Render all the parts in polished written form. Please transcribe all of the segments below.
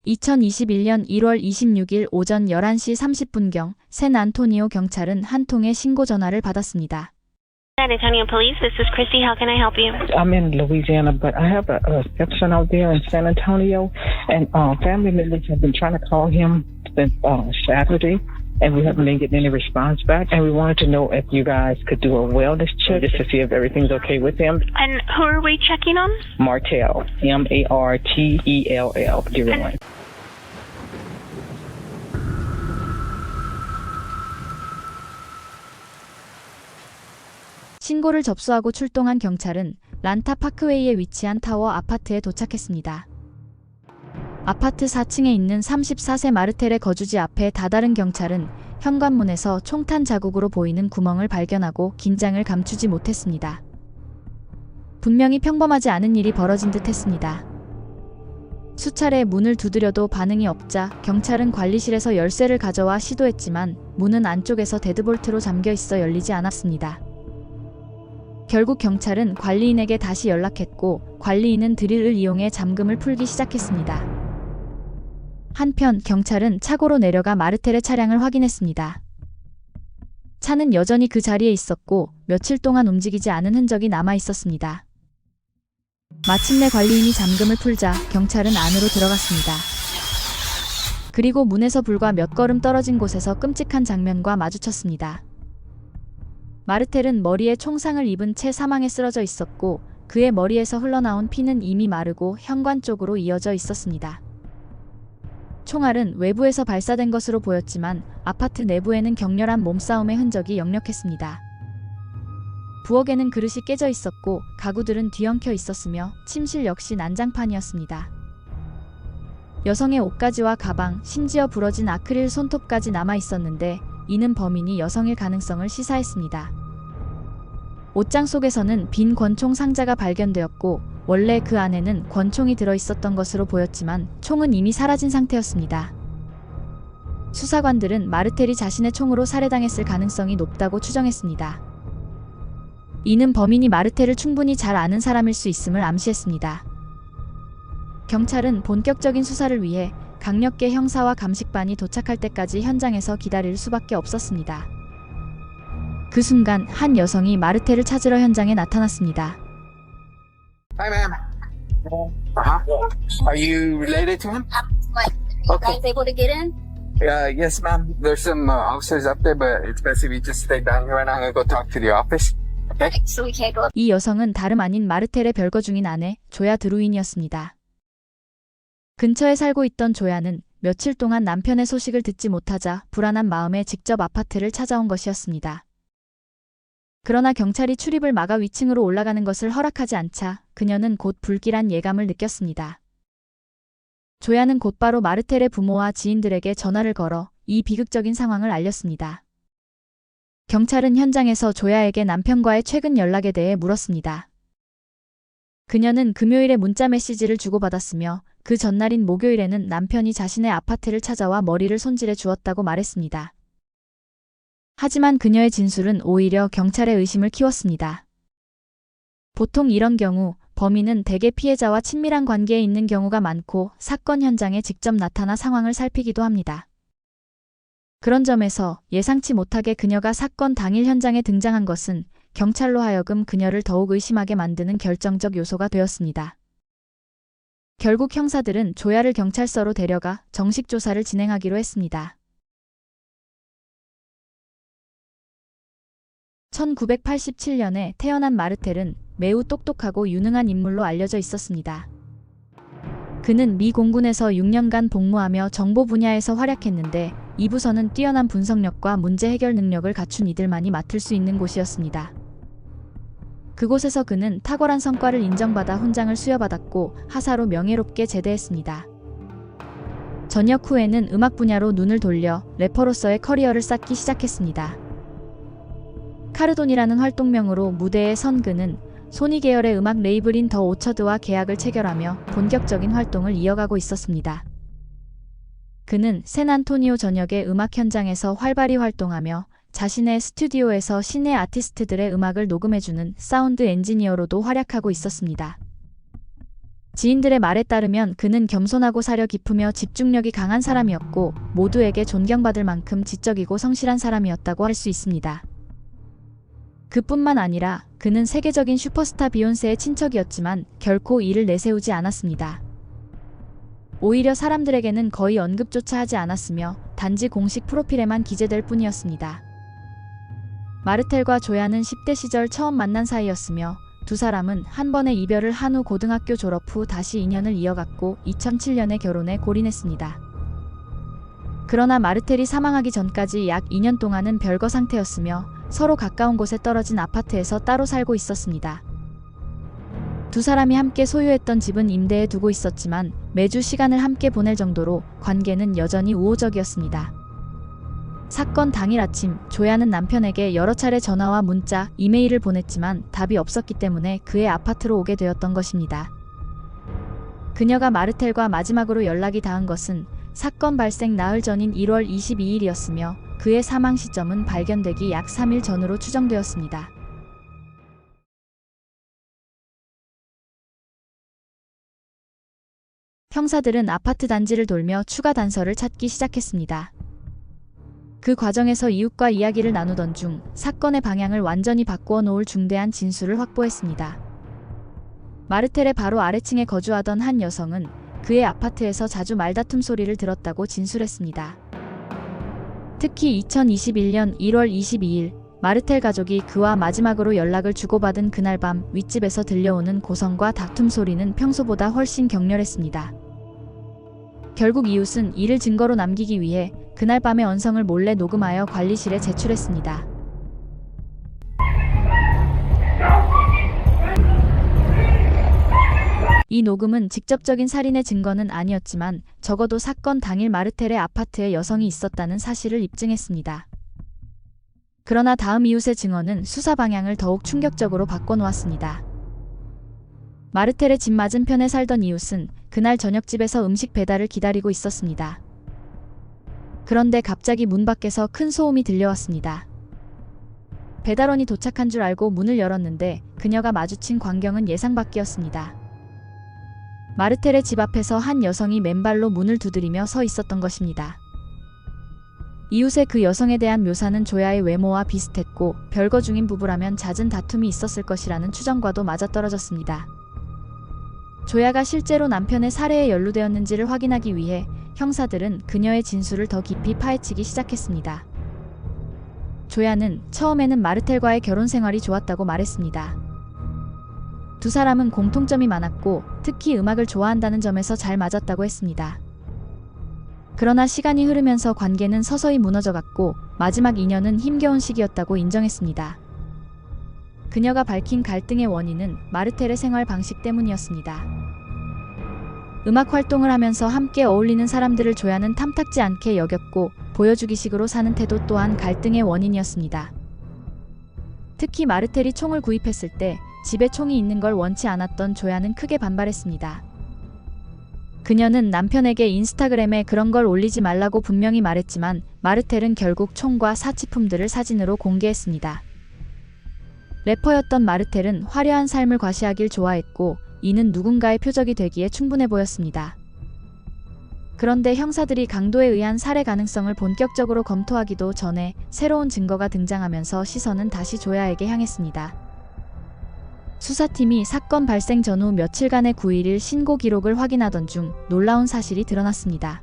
2021년 1월 26일 오전 11시 30분경 샌안토니오 경찰은 한 통의 신고 전화를 받았습니다. San Antonio Police, this is Christy. How can I help you? I'm in Louisiana, but I have a stepson out there in San Antonio, and family members have been trying to call him since Saturday, and we haven't been getting any response back. And we wanted to know if you guys could do a wellness check just to see if everything's okay with him. And who are we checking on? Martell, Martell, Dearborn. 신고를 접수하고 출동한 경찰은 란타 파크웨이에 위치한 타워 아파트에 도착했습니다. 아파트 4층에 있는 34세 마르텔의 거주지 앞에 다다른 경찰은 현관문에서 총탄 자국으로 보이는 구멍을 발견하고 긴장을 감추지 못했습니다. 분명히 평범하지 않은 일이 벌어진 듯 했습니다. 수차례 문을 두드려도 반응이 없자 경찰은 관리실에서 열쇠를 가져와 시도했지만 문은 안쪽에서 데드볼트로 잠겨 있어 열리지 않았습니다. 결국 경찰은 관리인에게 다시 연락했고 관리인은 드릴을 이용해 잠금을 풀기 시작했습니다. 한편 경찰은 차고로 내려가 마르텔의 차량을 확인했습니다. 차는 여전히 그 자리에 있었고 며칠 동안 움직이지 않은 흔적이 남아 있었습니다. 마침내 관리인이 잠금을 풀자 경찰은 안으로 들어갔습니다. 그리고 문에서 불과 몇 걸음 떨어진 곳에서 끔찍한 장면과 마주쳤습니다. 마르텔은 머리에 총상을 입은 채 사망에 쓰러져 있었고 그의 머리에서 흘러나온 피는 이미 마르고 현관 쪽으로 이어져 있었습니다. 총알은 외부에서 발사된 것으로 보였지만 아파트 내부에는 격렬한 몸싸움의 흔적이 역력했습니다. 부엌에는 그릇이 깨져 있었고 가구들은 뒤엉켜 있었으며 침실 역시 난장판이었습니다. 여성의 옷가지와 가방, 심지어 부러진 아크릴 손톱까지 남아 있었는데 이는 범인이 여성일 가능성을 시사했습니다. 옷장 속에서는 빈 권총 상자가 발견되었고 원래 그 안에는 권총이 들어있었던 것으로 보였지만 총은 이미 사라진 상태였습니다. 수사관들은 마르텔이 자신의 총으로 살해당했을 가능성이 높다고 추정했습니다. 이는 범인이 마르텔을 충분히 잘 아는 사람일 수 있음을 암시했습니다. 경찰은 본격적인 수사를 위해 강력계 형사와 감식반이 도착할 때까지 현장에서 기다릴 수밖에 없었습니다. 그 순간 한 여성이 마르텔을 찾으러 현장에 나타났습니다. Hi, ma'am. Are you related to him? What? Okay. Guys able to get in? Yes, ma'am. There's some officers up there, but it's best if you just stay down here right now. I'm gonna go talk to the office. Okay? So we can't go up. 이 여성은 다름 아닌 마르텔의 별거 중인 아내 조야 드루인이었습니다. 근처에 살고 있던 조야는 며칠 동안 남편의 소식을 듣지 못하자 불안한 마음에 직접 아파트를 찾아온 것이었습니다. 그러나 경찰이 출입을 막아 위층으로 올라가는 것을 허락하지 않자 그녀는 곧 불길한 예감을 느꼈습니다. 조야는 곧바로 마르텔의 부모와 지인들에게 전화를 걸어 이 비극적인 상황을 알렸습니다. 경찰은 현장에서 조야에게 남편과의 최근 연락에 대해 물었습니다. 그녀는 금요일에 문자 메시지를 주고받았으며 그 전날인 목요일에는 남편이 자신의 아파트를 찾아와 머리를 손질해 주었다고 말했습니다. 하지만 그녀의 진술은 오히려 경찰의 의심을 키웠습니다. 보통 이런 경우 범인은 대개 피해자와 친밀한 관계에 있는 경우가 많고 사건 현장에 직접 나타나 상황을 살피기도 합니다. 그런 점에서 예상치 못하게 그녀가 사건 당일 현장에 등장한 것은 경찰로 하여금 그녀를 더욱 의심하게 만드는 결정적 요소가 되었습니다. 결국 형사들은 조야를 경찰서로 데려가 정식 조사를 진행하기로 했습니다. 1987년에 태어난 마르텔은 매우 똑똑하고 유능한 인물로 알려져 있었습니다. 그는 미 공군에서 6년간 복무하며 정보 분야에서 활약했는데 이 부서는 뛰어난 분석력과 문제 해결 능력을 갖춘 이들만이 맡을 수 있는 곳이었습니다. 그곳에서 그는 탁월한 성과를 인정받아 훈장을 수여받았고 하사로 명예롭게 제대했습니다. 전역 후에는 음악 분야로 눈을 돌려 래퍼로서의 커리어를 쌓기 시작했습니다. 카르돈이라는 활동명으로 무대에 선 그는 소니 계열의 음악 레이블인 더 오처드와 계약을 체결하며 본격적인 활동을 이어가고 있었습니다. 그는 샌안토니오 전역의 음악 현장에서 활발히 활동하며 자신의 스튜디오에서 시내 아티스트들의 음악을 녹음해주는 사운드 엔지니어로도 활약하고 있었습니다. 지인들의 말에 따르면 그는 겸손하고 사려 깊으며 집중력이 강한 사람이었고 모두에게 존경받을 만큼 지적이고 성실한 사람이었다고 할 수 있습니다. 그뿐만 아니라 그는 세계적인 슈퍼스타 비욘세의 친척이었지만 결코 이를 내세우지 않았습니다. 오히려 사람들에게는 거의 언급조차 하지 않았으며 단지 공식 프로필에만 기재될 뿐이었습니다. 마르텔과 조야는 10대 시절 처음 만난 사이였으며 두 사람은 한 번의 이별을 한 후 고등학교 졸업 후 다시 인연을 이어갔고 2007년에 결혼에 골인했습니다. 그러나 마르텔이 사망하기 전까지 약 2년 동안은 별거 상태였으며 서로 가까운 곳에 떨어진 아파트에서 따로 살고 있었습니다. 두 사람이 함께 소유했던 집은 임대에 두고 있었지만 매주 시간을 함께 보낼 정도로 관계는 여전히 우호적이었습니다. 사건 당일 아침, 조야는 남편에게 여러 차례 전화와 문자, 이메일을 보냈지만 답이 없었기 때문에 그의 아파트로 오게 되었던 것입니다. 그녀가 마르텔과 마지막으로 연락이 닿은 것은 사건 발생 나흘 전인 1월 22일이었으며 그의 사망 시점은 발견되기 약 3일 전으로 추정되었습니다. 형사들은 아파트 단지를 돌며 추가 단서를 찾기 시작했습니다. 그 과정에서 이웃과 이야기를 나누던 중 사건의 방향을 완전히 바꾸어 놓을 중대한 진술을 확보했습니다. 마르텔의 바로 아래층에 거주하던 한 여성은 그의 아파트에서 자주 말다툼 소리를 들었다고 진술했습니다. 특히 2021년 1월 22일 마르텔 가족이 그와 마지막으로 연락을 주고받은 그날 밤 윗집에서 들려오는 고성과 다툼 소리는 평소보다 훨씬 격렬했습니다. 결국 이웃은 이를 증거로 남기기 위해 그날 밤의 언성을 몰래 녹음하여 관리실에 제출했습니다. 이 녹음은 직접적인 살인의 증거는 아니었지만 적어도 사건 당일 마르텔의 아파트에 여성이 있었다는 사실을 입증했습니다. 그러나 다음 이웃의 증언은 수사 방향을 더욱 충격적으로 바꿔놓았습니다. 마르텔의 집 맞은편에 살던 이웃은 그날 저녁 집에서 음식 배달을 기다리고 있었습니다. 그런데 갑자기 문 밖에서 큰 소음이 들려왔습니다. 배달원이 도착한 줄 알고 문을 열었는데 그녀가 마주친 광경은 예상 밖이었습니다. 마르텔의 집 앞에서 한 여성이 맨발로 문을 두드리며 서 있었던 것입니다. 이웃의 그 여성에 대한 묘사는 조야의 외모와 비슷했고 별거 중인 부부라면 잦은 다툼이 있었을 것이라는 추정과도 맞아떨어졌습니다. 조야가 실제로 남편의 살해에 연루되었는지를 확인하기 위해 형사들은 그녀의 진술을 더 깊이 파헤치기 시작했습니다. 조야는 처음에는 마르텔과의 결혼 생활이 좋았다고 말했습니다. 두 사람은 공통점이 많았고 특히 음악을 좋아한다는 점에서 잘 맞았다고 했습니다. 그러나 시간이 흐르면서 관계는 서서히 무너져갔고 마지막 2년은 힘겨운 시기였다고 인정했습니다. 그녀가 밝힌 갈등의 원인은 마르텔의 생활 방식 때문이었습니다. 음악 활동을 하면서 함께 어울리는 사람들을 조야는 탐탁지 않게 여겼고 보여주기식으로 사는 태도 또한 갈등의 원인이었습니다. 특히 마르텔이 총을 구입했을 때 집에 총이 있는 걸 원치 않았던 조야는 크게 반발했습니다. 그녀는 남편에게 인스타그램에 그런 걸 올리지 말라고 분명히 말했지만 마르텔은 결국 총과 사치품들을 사진으로 공개했습니다. 래퍼였던 마르텔은 화려한 삶을 과시하길 좋아했고 이는 누군가의 표적이 되기에 충분해 보였습니다. 그런데 형사들이 강도에 의한 살해 가능성을 본격적으로 검토하기도 전에 새로운 증거가 등장하면서 시선은 다시 조야에게 향했습니다. 수사팀이 사건 발생 전후 며칠간의 9.11 신고 기록을 확인하던 중 놀라운 사실이 드러났습니다.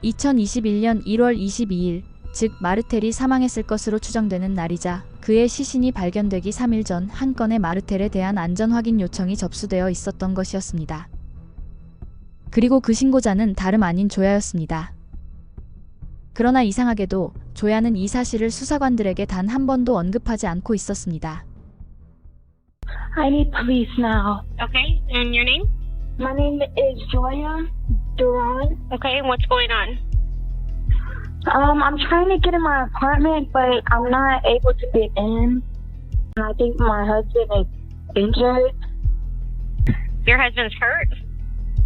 2021년 1월 22일, 즉 마르텔이 사망했을 것으로 추정되는 날이자 그의 시신이 발견되기 3일 전 한 건의 마르텔에 대한 안전 확인 요청이 접수되어 있었던 것이었습니다. 그리고 그 신고자는 다름 아닌 조야였습니다. 그러나 이상하게도 조야는 이 사실을 수사관들에게 단 한 번도 언급하지 않고 있었습니다. I need police now. Okay, and your name? My name is Joya Duran. Okay, and what's going on? I'm trying to get in my apartment, but I'm not able to get in. I think my husband is injured, Your husband's hurt?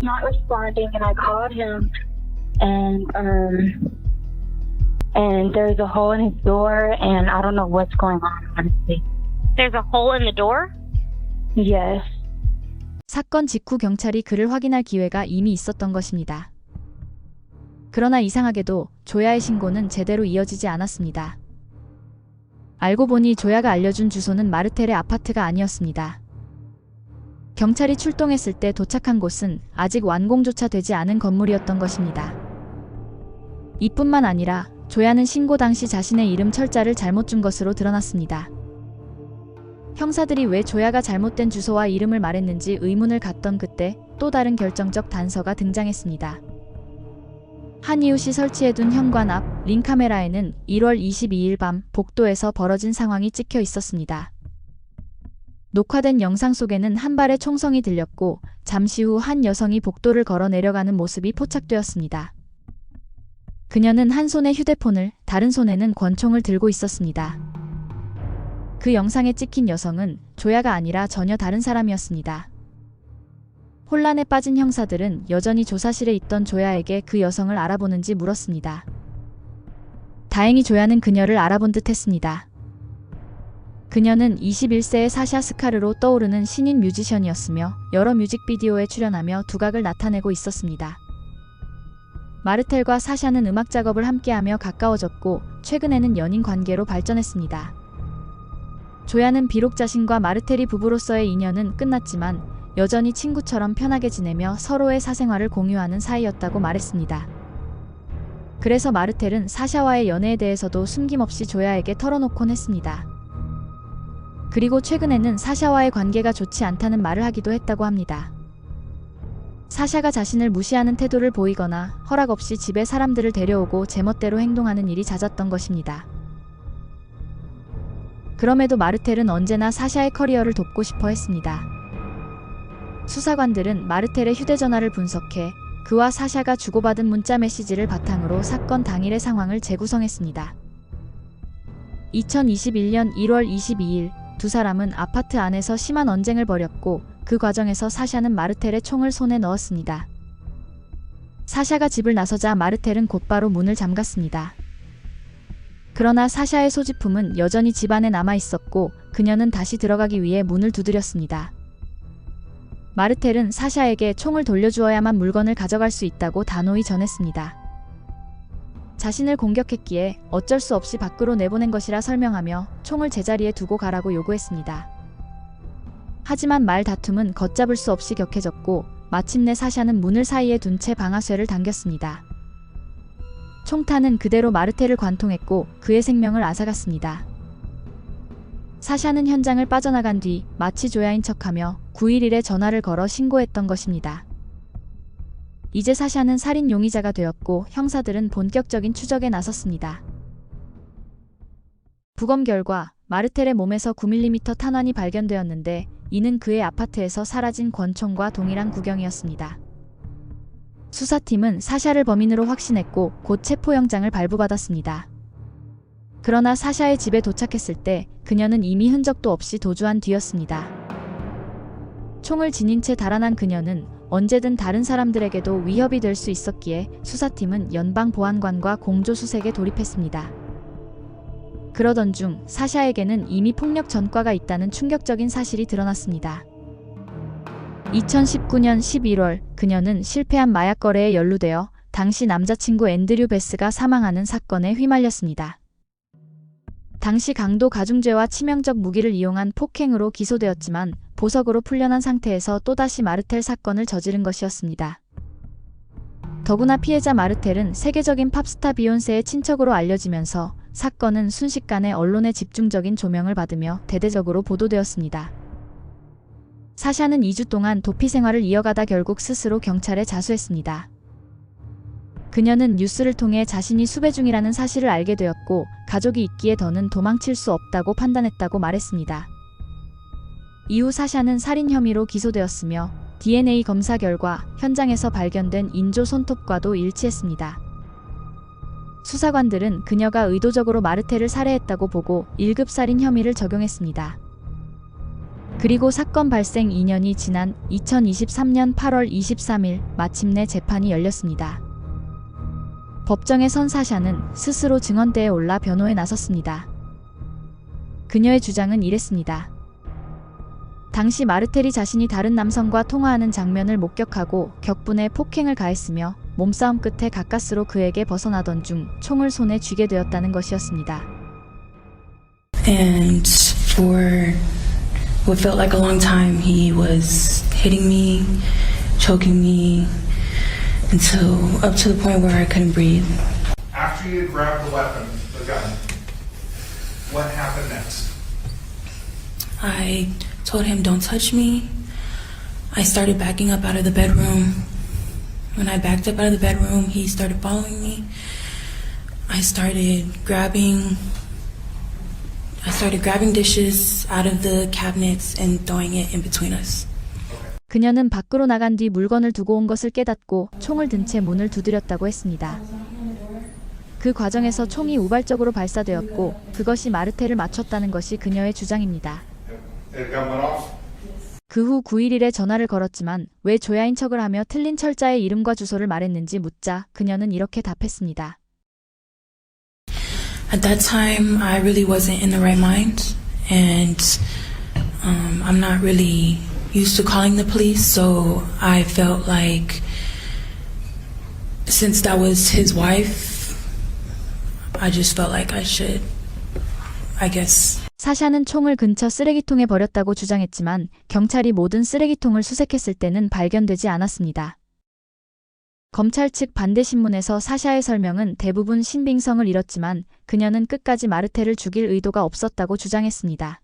not responding, and I called him, and there's a hole in his door, and I don't know what's going on, honestly. There's a hole in the door? Yes. 사건 직후 경찰이 그를 확인할 기회가 이미 있었던 것입니다. 그러나 이상하게도 조야의 신고는 제대로 이어지지 않았습니다. 알고 보니 조야가 알려준 주소는 마르텔의 아파트가 아니었습니다. 경찰이 출동했을 때 도착한 곳은 아직 완공조차 되지 않은 건물이었던 것입니다. 이뿐만 아니라 조야는 신고 당시 자신의 이름 철자를 잘못 준 것으로 드러났습니다. 형사들이 왜 조야가 잘못된 주소와 이름을 말했는지 의문을 갖던 그때 또 다른 결정적 단서가 등장했습니다. 한 이웃이 설치해둔 현관 앞 링카메라에는 1월 22일 밤 복도에서 벌어진 상황이 찍혀 있었습니다. 녹화된 영상 속에는 한 발의 총성이 들렸고 잠시 후 한 여성이 복도를 걸어 내려가는 모습이 포착되었습니다. 그녀는 한 손에 휴대폰을, 다른 손에는 권총을 들고 있었습니다. 그 영상에 찍힌 여성은 조야가 아니라 전혀 다른 사람이었습니다. 혼란에 빠진 형사들은 여전히 조사실에 있던 조야에게 그 여성을 알아보는지 물었습니다. 다행히 조야는 그녀를 알아본 듯 했습니다. 그녀는 21세의 사샤 스카르로 떠오르는 신인 뮤지션이었으며 여러 뮤직비디오에 출연하며 두각을 나타내고 있었습니다. 마르텔과 사샤는 음악 작업을 함께하며 가까워졌고 최근에는 연인 관계로 발전했습니다. 조야는 비록 자신과 마르텔이 부부로서의 인연은 끝났지만 여전히 친구처럼 편하게 지내며 서로의 사생활을 공유하는 사이였다고 말했습니다. 그래서 마르텔은 사샤와의 연애에 대해서도 숨김없이 조야에게 털어놓곤 했습니다. 그리고 최근에는 사샤와의 관계가 좋지 않다는 말을 하기도 했다고 합니다. 사샤가 자신을 무시하는 태도를 보이거나 허락 없이 집에 사람들을 데려오고 제멋대로 행동하는 일이 잦았던 것입니다. 그럼에도 마르텔은 언제나 사샤의 커리어를 돕고 싶어 했습니다. 수사관들은 마르텔의 휴대전화를 분석해 그와 사샤가 주고받은 문자 메시지를 바탕으로 사건 당일의 상황을 재구성했습니다. 2021년 1월 22일 두 사람은 아파트 안에서 심한 언쟁을 벌였고 그 과정에서 사샤는 마르텔의 총을 손에 넣었습니다. 사샤가 집을 나서자 마르텔은 곧바로 문을 잠갔습니다. 그러나 사샤의 소지품은 여전히 집 안에 남아 있었고 그녀는 다시 들어가기 위해 문을 두드렸습니다. 마르텔은 사샤에게 총을 돌려주어야만 물건을 가져갈 수 있다고 단호히 전했습니다. 자신을 공격했기에 어쩔 수 없이 밖으로 내보낸 것이라 설명하며 총을 제자리에 두고 가라고 요구했습니다. 하지만 말다툼은 걷잡을 수 없이 격해졌고 마침내 사샤는 문을 사이에 둔 채 방아쇠를 당겼습니다. 총탄은 그대로 마르텔을 관통했고 그의 생명을 앗아갔습니다. 사샤는 현장을 빠져나간 뒤 마치 조야인 척하며 911에 전화를 걸어 신고했던 것입니다. 이제 사샤는 살인 용의자가 되었고 형사들은 본격적인 추적에 나섰습니다. 부검 결과 마르텔의 몸에서 9mm 탄환이 발견되었는데 이는 그의 아파트에서 사라진 권총과 동일한 구경이었습니다. 수사팀은 사샤를 범인으로 확신했고 곧 체포영장을 발부받았습니다. 그러나 사샤의 집에 도착했을 때 그녀는 이미 흔적도 없이 도주한 뒤였습니다. 총을 지닌 채 달아난 그녀는 언제든 다른 사람들에게도 위협이 될 수 있었기에 수사팀은 연방보안관과 공조수색에 돌입했습니다. 그러던 중 사샤에게는 이미 폭력 전과가 있다는 충격적인 사실이 드러났습니다. 2019년 11월 그녀는 실패한 마약 거래에 연루되어 당시 남자친구 앤드류 베스가 사망하는 사건에 휘말렸습니다. 당시 강도 가중죄와 치명적 무기를 이용한 폭행으로 기소되었지만 보석으로 풀려난 상태에서 또다시 마르텔 사건을 저지른 것이었습니다. 더구나 피해자 마르텔은 세계적인 팝스타 비욘세의 친척으로 알려지면서 사건은 순식간에 언론의 집중적인 조명을 받으며 대대적으로 보도되었습니다. 사샤는 2주 동안 도피 생활을 이어가다 결국 스스로 경찰에 자수했습니다. 그녀는 뉴스를 통해 자신이 수배 중이라는 사실을 알게 되었고 가족이 있기에 더는 도망칠 수 없다고 판단했다고 말했습니다. 이후 사샤는 살인 혐의로 기소되었으며 DNA 검사 결과 현장에서 발견된 인조 손톱과도 일치했습니다. 수사관들은 그녀가 의도적으로 마르텔을 살해했다고 보고 1급 살인 혐의를 적용했습니다. 그리고 사건 발생 2년이 지난 2023년 8월 23일 마침내 재판이 열렸습니다. 법정에 선 사샤는 스스로 증언대에 올라 변호에 나섰습니다. 그녀의 주장은 이랬습니다. 당시 마르텔이 자신이 다른 남성과 통화하는 장면을 목격하고 격분에 폭행을 가했으며 몸싸움 끝에 가까스로 그에게 벗어나던 중 총을 손에 쥐게 되었다는 것이었습니다. And for what felt like a long time, he was hitting me, choking me, until up to the point where I couldn't breathe. After you grabbed the weapon, the gun, what happened next? I told him, "Don't touch me." I started backing up out of the bedroom. When I backed up out of the bedroom, he started following me. I started grabbing dishes out of the cabinets and throwing it in between us. 그녀는 밖으로 나간 뒤 물건을 두고 온 것을 깨닫고 총을 든 채 문을 두드렸다고 했습니다. 그 과정에서 총이 우발적으로 발사되었고 그것이 마르텔을 맞췄다는 것이 그녀의 주장입니다. 그 후 911에 전화를 걸었지만 왜 조야인 척을 하며 틀린 철자의 이름과 주소를 말했는지 묻자 그녀는 이렇게 답했습니다. At that time, I really wasn't in the right mind, and I'm not really used to calling the police, so I felt like since that was his wife, I just felt like I should, I guess. 사샤는 총을 근처 쓰레기통에 버렸다고 주장했지만 경찰이 모든 쓰레기통을 수색했을 때는 발견되지 않았습니다. 검찰 측 반대 신문에서 사샤의 설명은 대부분 신빙성을 잃었지만 그녀는 끝까지 마르텔을 죽일 의도가 없었다고 주장했습니다.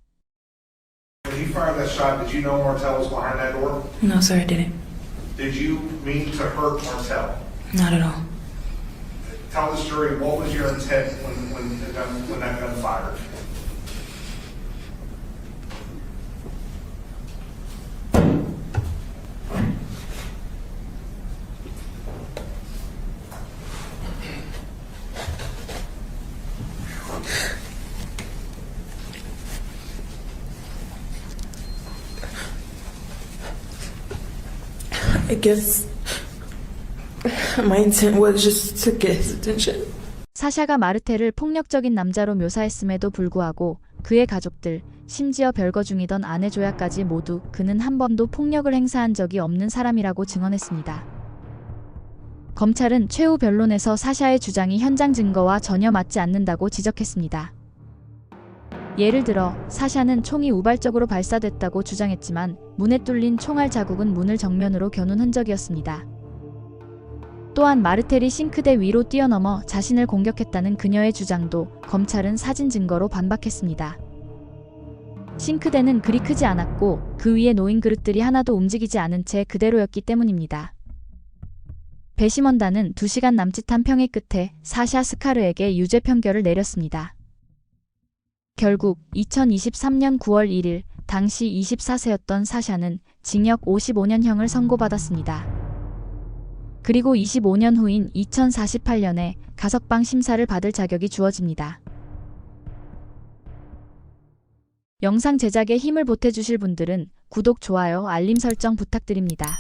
When you fired that shot, did you know Martel was behind that door? No, sir, I didn't. Did you mean to hurt Martel? Not at all. Tell this jury what was your intent when that gun fired? I guess my intent was just to get his attention. 사샤가 마르텔을 폭력적인 남자로 묘사했음에도 불구하고 그의 가족들, 심지어 별거 중이던 아내 조야까지 모두 그는 한 번도 폭력을 행사한 적이 없는 사람이라고 증언했습니다. 검찰은 최후 변론에서 사샤의 주장이 현장 증거와 전혀 맞지 않는다고 지적했습니다. 예를 들어 사샤는 총이 우발적으로 발사됐다고 주장했지만 문에 뚫린 총알 자국은 문을 정면으로 겨눈 흔적이었습니다. 또한 마르텔이 싱크대 위로 뛰어넘어 자신을 공격했다는 그녀의 주장도 검찰은 사진 증거로 반박했습니다. 싱크대는 그리 크지 않았고 그 위에 놓인 그릇들이 하나도 움직이지 않은 채 그대로였기 때문입니다. 배심원단은 2시간 남짓한 평의 끝에 사샤 스카르에게 유죄 판결을 내렸습니다. 결국 2023년 9월 1일 당시 24세였던 사샤는 징역 55년형을 선고받았습니다. 그리고 25년 후인 2048년에 가석방 심사를 받을 자격이 주어집니다. 영상 제작에 힘을 보태주실 분들은 구독, 좋아요, 알림 설정 부탁드립니다.